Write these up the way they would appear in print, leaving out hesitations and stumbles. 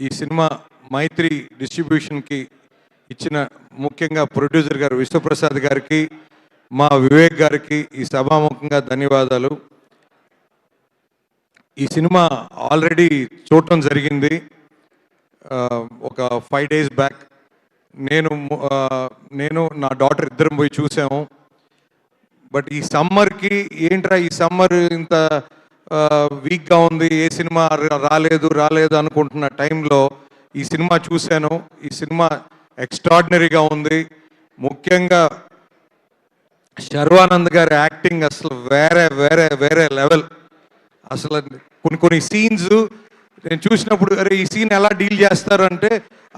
ఈ సినిమా మైత్రి డిస్ట్రిబ్యూషన్కి ఇచ్చిన ముఖ్యంగా ప్రొడ్యూసర్ గారు విశ్వప్రసాద్ గారికి, మా వివేక్ గారికి ఈ సభాముఖంగా ధన్యవాదాలు. ఈ సినిమా ఆల్రెడీ చూడటం జరిగింది ఒక 5 days బ్యాక్. నేను నా డాటర్ ఇద్దరం పోయి చూసాము. బట్ ఈ సమ్మర్కి ఏంట్రా ఈ సమ్మర్ ఇంత వీక్గా ఉంది, ఏ సినిమా రాలేదు అనుకుంటున్న టైంలో ఈ సినిమా చూశాను. ఈ సినిమా ఎక్స్ట్రాడినరీగా ఉంది. ముఖ్యంగా శర్వానంద్ గారి యాక్టింగ్ అసలు వేరే వేరే వేరే లెవెల్. అసలు కొన్ని సీన్స్ నేను చూసినప్పుడు అరే ఈ సీన్ ఎలా డీల్ చేస్తారంటే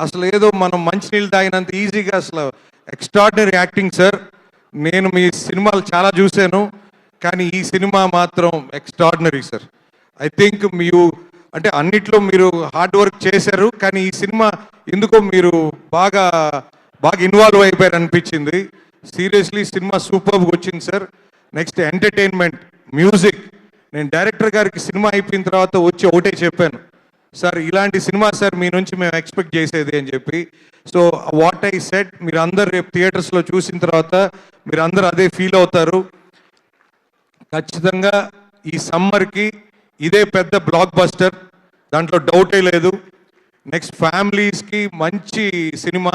అసలు ఏదో మనం మంచినీళ్ళు తాగినంత ఈజీగా, అసలు ఎక్స్ట్రాడినరీ యాక్టింగ్ సార్. నేను మీ సినిమాలు చాలా చూశాను, కానీ ఈ సినిమా మాత్రం ఎక్స్ట్రాడినరీ సార్. ఐ థింక్ మీరు అంటే అన్నిట్లో మీరు హార్డ్ వర్క్ చేశారు, కానీ ఈ సినిమా ఎందుకో మీరు బాగా ఇన్వాల్వ్ అయిపోయారు అనిపించింది. సీరియస్లీ సినిమా సూపర్గా వచ్చింది సార్. Next entertainment, music. నేను డైరెక్టర్ గారికి సినిమా అయిపోయిన తర్వాత వచ్చి ఒకటే చెప్పాను, సార్ ఇలాంటి సినిమా సార్ మీ నుంచి మేము ఎక్స్పెక్ట్ చేసేది అని చెప్పి. సో వాట్ ఐ సెడ్, మీరు అందరు రేపు థియేటర్స్లో చూసిన తర్వాత మీరు అందరూ అదే ఫీల్ అవుతారు. ఖచ్చితంగా ఈ సమ్మర్కి ఇదే పెద్ద బ్లాక్ బస్టర్, దాంట్లో డౌటే లేదు. నెక్స్ట్ ఫ్యామిలీస్కి మంచి సినిమా,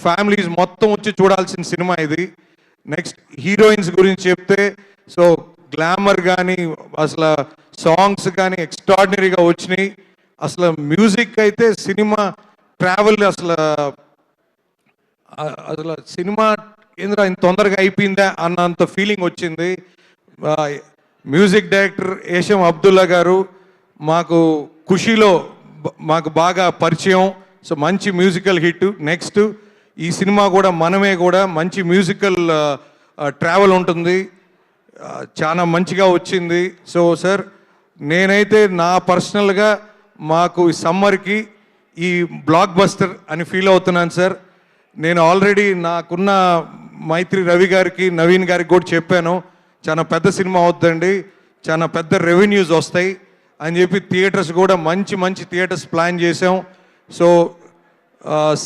ఫ్యామిలీస్ మొత్తం వచ్చి చూడాల్సిన సినిమా ఇది. నెక్స్ట్ హీరోయిన్స్ గురించి చెప్తే సో గ్లామర్ కానీ అసలు సాంగ్స్ కానీ ఎక్స్ట్రాడినరీగా వచ్చినాయి. అసలు మ్యూజిక్ అయితే సినిమా ట్రావెల్ అసలు సినిమా ఏంద్రా ఇంత తొందరగా అయిపోయిందా అన్నంత ఫీలింగ్ వచ్చింది. మ్యూజిక్ డైరెక్టర్ ఏషం అబ్దుల్లా గారు మాకు ఖుషీలో మాకు బాగా పరిచయం. సో మంచి మ్యూజికల్ హిట్. నెక్స్ట్ ఈ సినిమా కూడా మనమే కూడా మంచి మ్యూజికల్ ట్రావెల్ ఉంటుంది, చాలా మంచిగా వచ్చింది. సో సార్ నేనైతే నా పర్సనల్గా మాకు ఈ సమ్మర్కి ఈ బ్లాక్ బస్టర్ అని ఫీల్ అవుతున్నాను సార్. నేను ఆల్రెడీ నాకున్న మైత్రి రవి గారికి, నవీన్ గారికి కూడా చెప్పాను, చాలా పెద్ద సినిమా అవుతుందండి, చాలా పెద్ద రెవెన్యూస్ వస్తాయి అని చెప్పి థియేటర్స్ కూడా మంచి థియేటర్స్ ప్లాన్ చేసాం. So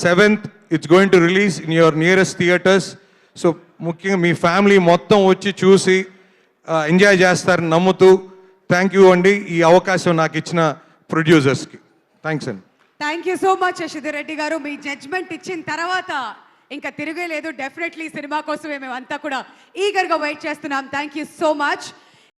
7th it's going to release in your nearest theatres. So ముఖ్యంగా మీ ఫ్యామిలీ మొత్తం వచ్చి చూసి ఎంజాయ్ చేస్తారని నమ్ముతూ థ్యాంక్ యూ అండి ఈ అవకాశం నాకు ఇచ్చిన ప్రొడ్యూసర్స్కి. థ్యాంక్స్ అండి. Thank you so much Sashidhar Reddy గారు. మీ జడ్జ్మెంట్ ఇచ్చిన తర్వాత ఇంకా తిరగలేదు. డెఫినెట్లీ సినిమా కోసమే మేము అంతా కూడా ఈగర్గా వెయిట్ చేస్తున్నాం. Thank you so much.